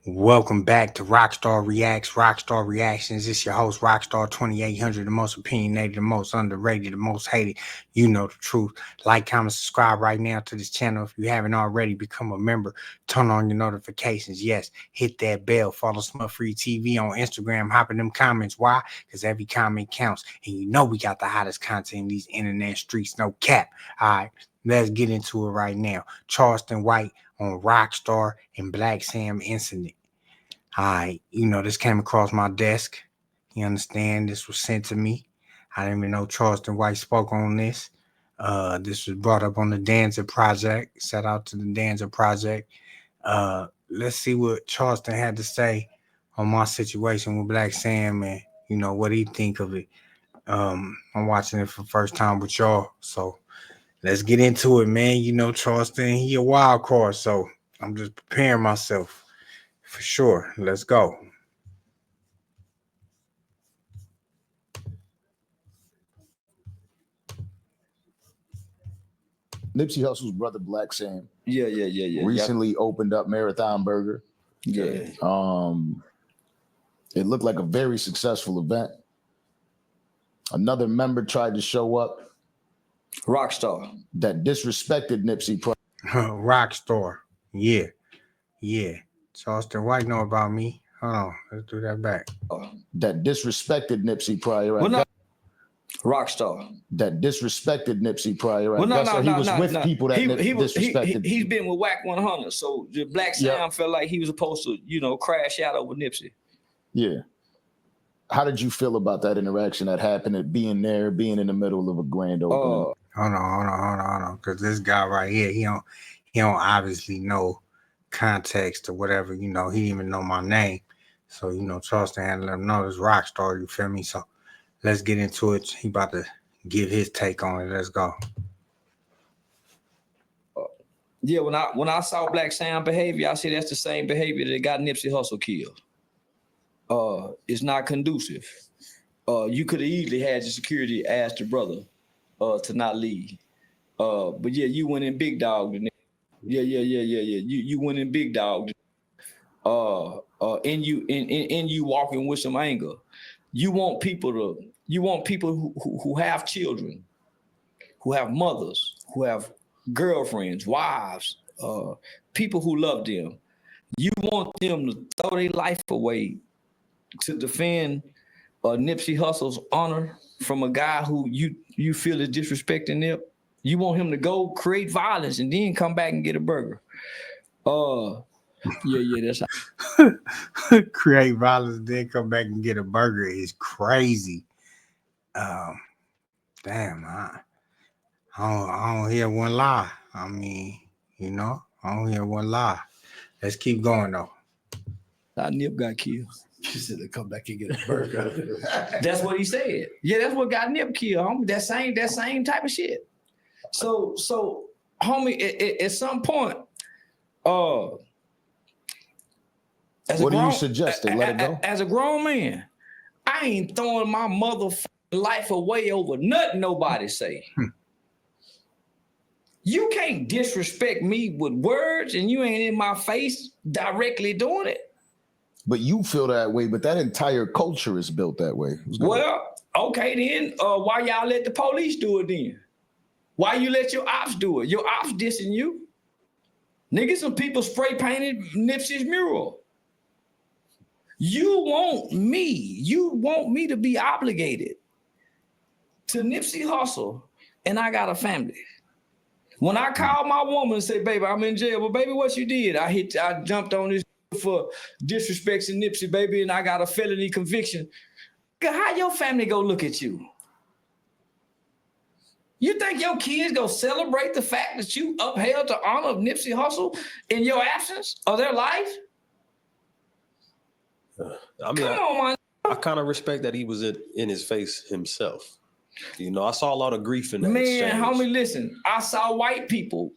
Welcome back to Rockstar Reacts, Rockstar Reactions. It's your host, Rockstar 2800, the most opinionated, the most underrated, the most hated. You know the truth. Like, comment, subscribe right now to this channel. If you haven't already, become a member. Turn on your notifications. Yes, hit that bell. Follow SmutfreeTV on Instagram. Hop in them comments. Why? Because every comment counts. And you know we got the hottest content in these internet streets. No cap. All right, let's get into it right now. Charleston White on Rockstar and Black Sam incident. This came across my desk. You understand? This was sent to me. I didn't even know Charleston White spoke on this. This was brought up on the Danza Project. Shout out to the Danza Project. Let's see what Charleston had to say on my situation with Black Sam and, what he think of it. I'm watching it for the first time with y'all. So let's get into it, man. Charleston, he a wild card. So I'm just preparing myself. For sure. Let's go. Nipsey Hussle's brother, Black Sam. Yeah. Recently opened up Marathon Burger. Yeah. It looked like a very successful event. Another member tried to show up. Rockstar. That disrespected Nipsey. Rockstar. Yeah. Charleston White know about me. Hold on. Let's do that back. That disrespected Nipsey prior. Well, no. Rockstar. That disrespected Nipsey prior. Well, he was with people that disrespected. He's been with Whack 100. So the Black Sam felt like he was supposed to, crash out over Nipsey. Yeah. How did you feel about that interaction that happened at being there, being in the middle of a grand opening? Hold on. Because this guy right here, he don't obviously know context or whatever. He didn't even know my name. So, Charleston had to let him know it's Rockstar, you feel me? So let's get into it. He about to give his take on it. Let's go. Yeah, when I saw Black Sam behavior, I said that's the same behavior that got Nipsey Hussle killed. It's not conducive. You could have easily had your security ask the brother to not leave. But yeah, you went in big dog. Yeah. You went in big dog. And you walking with some anger. You want people who have children, who have mothers, who have girlfriends, wives, people who love them. You want them to throw their life away to defend Nipsey Hussle's honor from a guy who you feel is disrespecting Nip. You want him to go create violence and then come back and get a burger. That's how create violence, then come back and get a burger is crazy. Damn, I don't hear one lie. I don't hear one lie. Let's keep going though. Nip got killed. He said to come back and get a burger. That's what he said. Yeah, that's what got Nip killed, homie. That same type of shit. So homie, at some point, what do you suggest? Let it go? As a grown man, I ain't throwing my motherfucking life away over nothing nobody say. You can't disrespect me with words and you ain't in my face directly doing it. But you feel that way, but that entire culture is built that way. Well, okay then, why y'all let the police do it then? Why you let your ops do it? Your ops dissing you. Nigga, some people spray painted Nipsey's mural. You want me to be obligated to Nipsey Hussle, and I got a family. When I call my woman and say, baby, I'm in jail, but baby, what you did? I jumped on this for disrespecting Nipsey, baby, and I got a felony conviction. How your family go look at you? You think your kids go celebrate the fact that you upheld the honor of Nipsey Hussle in your absence of their life? I kind of respect that he was in his face himself. I saw a lot of grief in that exchange. Homie, listen, I saw white people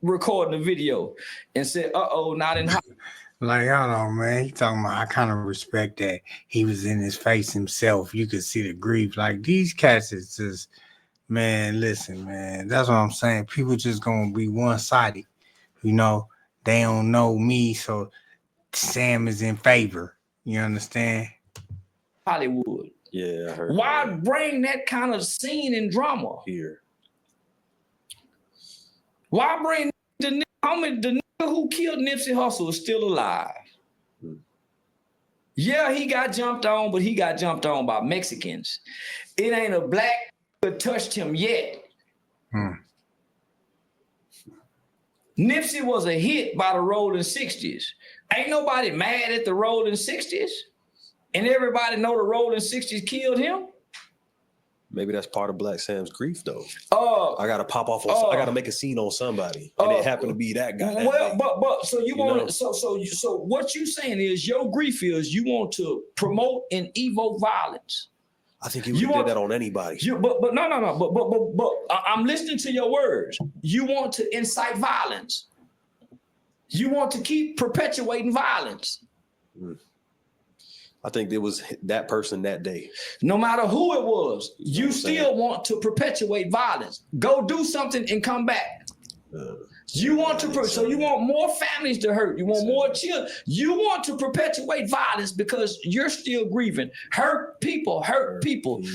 recording the video and said, not in Like, hold on, man. He talking about, I kind of respect that he was in his face himself. You could see the grief. Like, these cats is just, man, listen, man. That's what I'm saying. People just going to be one-sided. They don't know me, so Sam is in favor. You understand? Hollywood. Yeah, I heard. Why that. bring that kind of scene and drama Here? Why bring the nigga who killed Nipsey Hussle is still alive? Yeah, he got jumped on, but he got jumped on by Mexicans. It ain't a black that touched him yet. Nipsey was a hit by the Rolling 60s. Ain't nobody mad at the Rolling 60s. And everybody know the Rolling 60s killed him. Maybe that's part of Black Sam's grief, though. I gotta pop off. I gotta make a scene on somebody, and it happened to be that guy. Well, but so you want so what you saying is your grief is you want to promote and evoke violence. I think you did that on anybody. But no. But I'm listening to your words. You want to incite violence. You want to keep perpetuating violence. I think it was that person that day. No matter who it was, you still want to perpetuate violence. Go do something and come back. You want to, so you want more families to hurt. You want more children. You want to perpetuate violence because you're still grieving. Hurt people.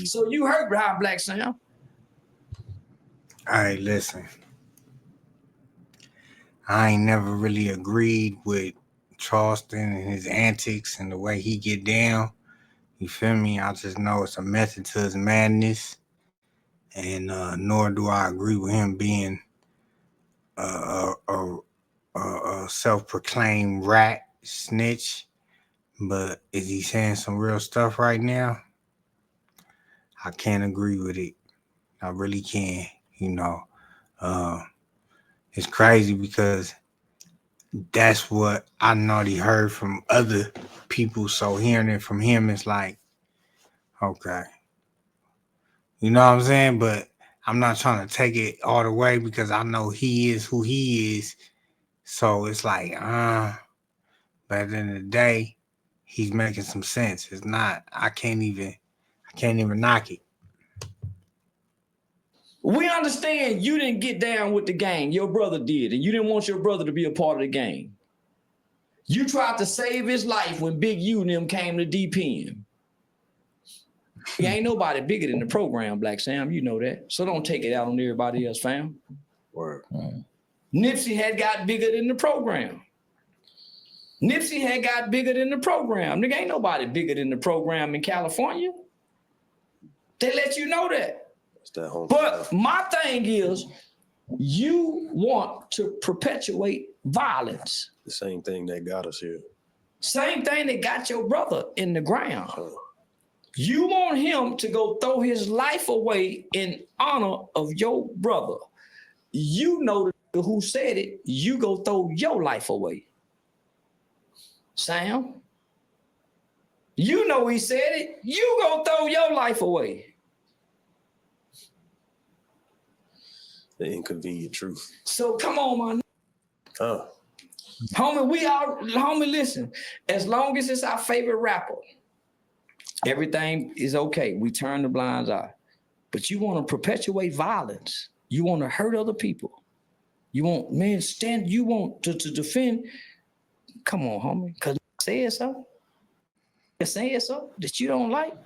So you hurt behind Black Sam. All right, listen. I ain't never really agreed with Charleston and his antics and the way he get down. You feel me? I just know it's a method to his madness. And nor do I agree with him being a self-proclaimed rat snitch. But is he saying some real stuff right now? I can't agree with it. I really can't. You know, it's crazy because that's what I already heard from other people. So hearing it from him, it's like, okay. You know what I'm saying? But I'm not trying to take it all the way because I know he is who he is. So it's like, but at the end of the day, he's making some sense. It's not, I can't even knock it. We understand you didn't get down with the gang. Your brother did, and you didn't want your brother to be a part of the gang. You tried to save his life when Big U and them came to DP him. Ain't nobody bigger than the program, Black Sam. You know that. So don't take it out on everybody else, fam. Word. Nipsey had got bigger than the program. Nipsey had got bigger than the program. Nigga, ain't nobody bigger than the program in California. They let you know that. But my thing is, you want to perpetuate violence. The same thing that got us here. Same thing that got your brother in the ground. You want him to go throw his life away in honor of your brother. You know who said it. You go throw your life away. Sam, you know he said it. You go throw your life away. The inconvenient truth. So come on, man. Homie, listen. As long as it's our favorite rapper, everything is okay. We turn the blinds eye. But you want to perpetuate violence. You want to hurt other people. You want, you want to defend. Come on, homie. Because said so. Saying so that you don't like.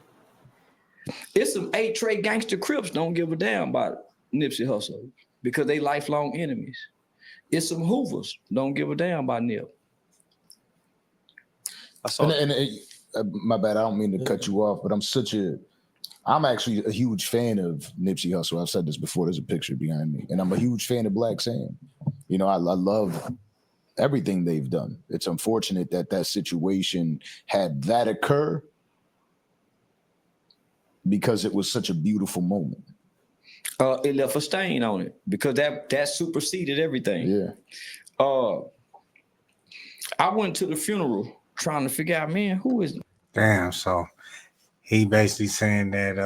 It's some 8-tray gangster Crips don't give a damn about Nipsey Hussle because they lifelong enemies. It's some Hoovers don't give a damn about Nip. My bad, I don't mean to cut you off, but I'm actually a huge fan of Nipsey Hussle. I've said this before, there's a picture behind me. And I'm a huge fan of Black Sam. You know, I love everything they've done. It's unfortunate that situation had that occur because it was such a beautiful moment. It left a stain on it because that superseded everything. Yeah. I went to the funeral trying to figure out, man, who is. Damn. So he basically saying that,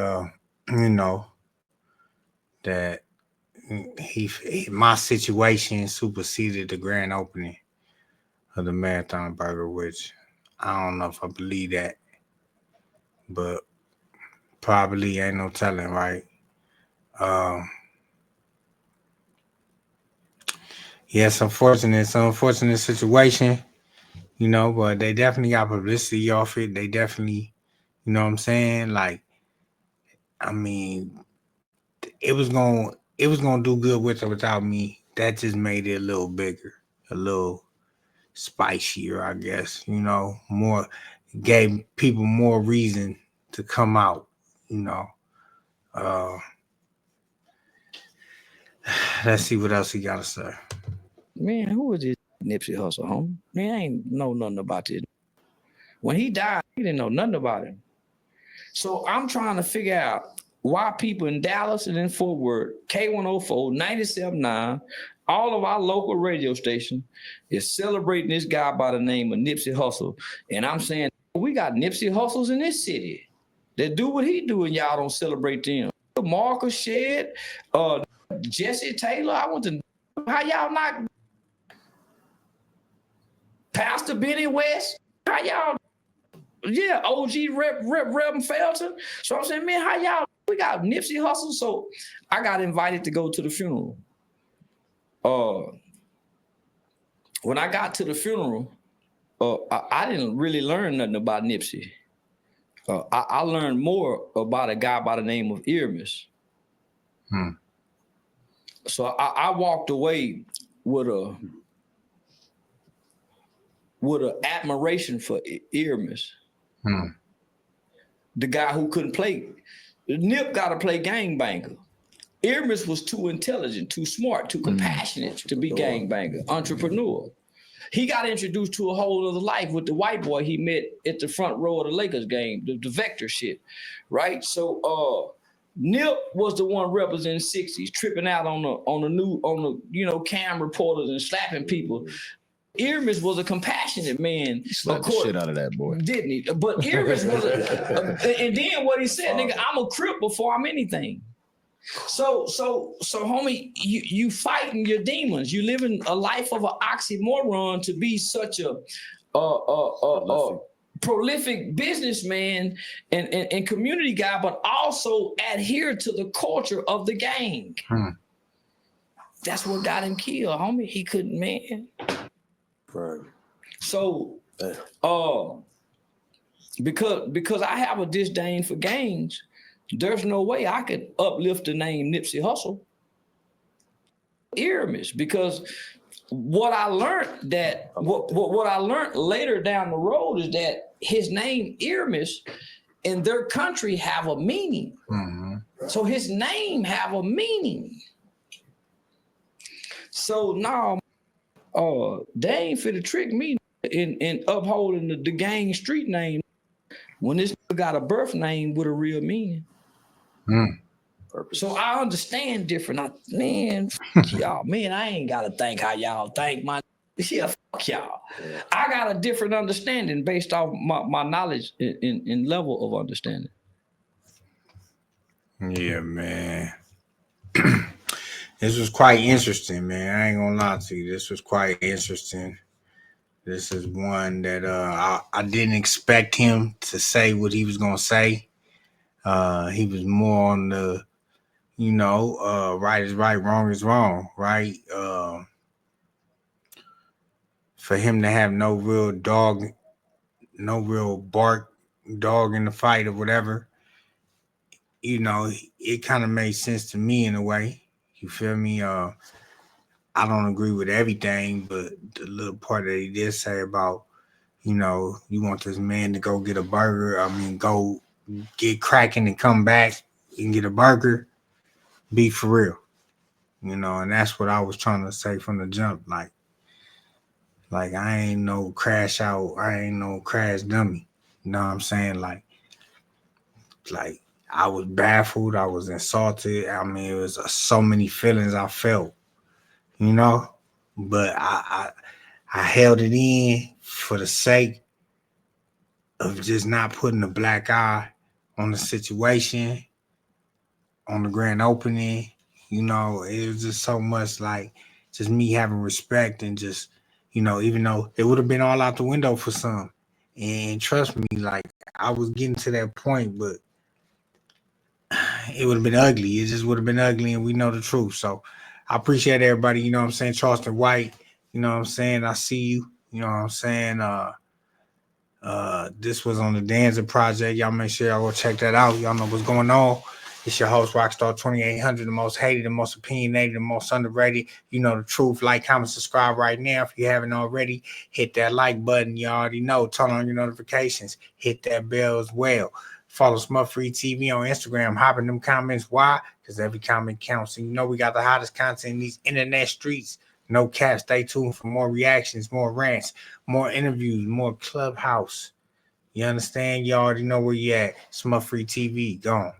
you know, that my situation superseded the grand opening of the Marathon Burger, which I don't know if I believe that, but probably ain't no telling, right? Yeah, it's an unfortunate situation. you know, but they definitely got publicity off it. They definitely, you know what I'm saying? Like, I mean, it was gonna do good with or without me. That just made it a little bigger, a little spicier, I guess, you know, more gave people more reason to come out, you know. Let's see what else he got to say. Man, who is this Nipsey Hussle, homie? Man, I ain't know nothing about this. When he died, he didn't know nothing about him. So I'm trying to figure out why people in Dallas and in Fort Worth, K104, 97.9, all of our local radio stations is celebrating this guy by the name of Nipsey Hussle. And I'm saying, we got Nipsey Hussles in this city that do what he do and y'all don't celebrate them. Marcus Shedd, Jesse Taylor, I want to know how y'all not Pastor Benny West, how y'all, yeah, OG Reverend Felton. So I'm saying, man, how y'all, we got Nipsey Hussle. So I got invited to go to the funeral. When I got to the funeral, I didn't really learn nothing about Nipsey. I learned more about a guy by the name of Irmis. So I walked away with a admiration for Irmis. The guy who couldn't play. Nip got to play gangbanger. Irmis was too intelligent, too smart, too compassionate to be gangbanger, entrepreneur. He got introduced to a whole other life with the white boy he met at the front row of the Lakers game, the Vector shit, right? So Nip was the one representing 60s, tripping out on the cam reporters and slapping people. Irmis was a compassionate man. He slapped the shit out of that boy. Didn't he? But Irmis was and then what he said, nigga, I'm a Crip before I'm anything. So homie, you fighting your demons. You living a life of an oxymoron to be such a prolific businessman and community guy, but also adhere to the culture of the gang. That's what got him killed, homie. He couldn't, man. Right. So because I have a disdain for gangs, there's no way I could uplift the name Nipsey Hussle. Irmis, because what I learned what I learned later down the road is that his name Irmis in their country have a meaning. So his name have a meaning. So now they ain't finna trick me in upholding the gang street name when this got a birth name with a real meaning. So I understand different. Y'all, man, I ain't gotta think how y'all think. Yeah, fuck y'all. Yeah. I got a different understanding based off my knowledge in level of understanding. Yeah, man. This was quite interesting, man. I ain't gonna lie to you. This was quite interesting. This is one that I didn't expect him to say what he was gonna say. He was more on the, right is right, wrong is wrong, right? For him to have no real bark dog in the fight or whatever, it kind of made sense to me in a way. You feel me? I don't agree with everything, but the little part that he did say about, you want this man to go get a burger. Go get cracking and come back and get a burger. Be for real. And that's what I was trying to say from the jump. Like I ain't no crash out. I ain't no crash dummy. You know what I'm saying? Like I was baffled. I was insulted. It was so many feelings I felt, but I held it in for the sake of just not putting a black eye on the situation, on the grand opening. It was just so much like just me having respect and just, even though it would have been all out the window for some. And trust me, like I was getting to that point, but it would have been ugly. It just would have been ugly, and we know the truth. So I appreciate everybody, Charleston White, I see you, You know what I'm saying? This was on the Danza Project. Y'all make sure y'all go check that out. Y'all know what's going on. It's your host, Rockstar 2800, the most hated, the most opinionated, the most underrated. You know the truth. Like, comment, subscribe right now. If you haven't already, hit that like button. You already know. Turn on your notifications. Hit that bell as well. Follow SmutfreeTV on Instagram. Hop in them comments. Why? Because every comment counts. And you know we got the hottest content in these internet streets. No cap. Stay tuned for more reactions, more rants, more interviews, more Clubhouse. You understand? You already know where you at. SmutfreeTV. Gone.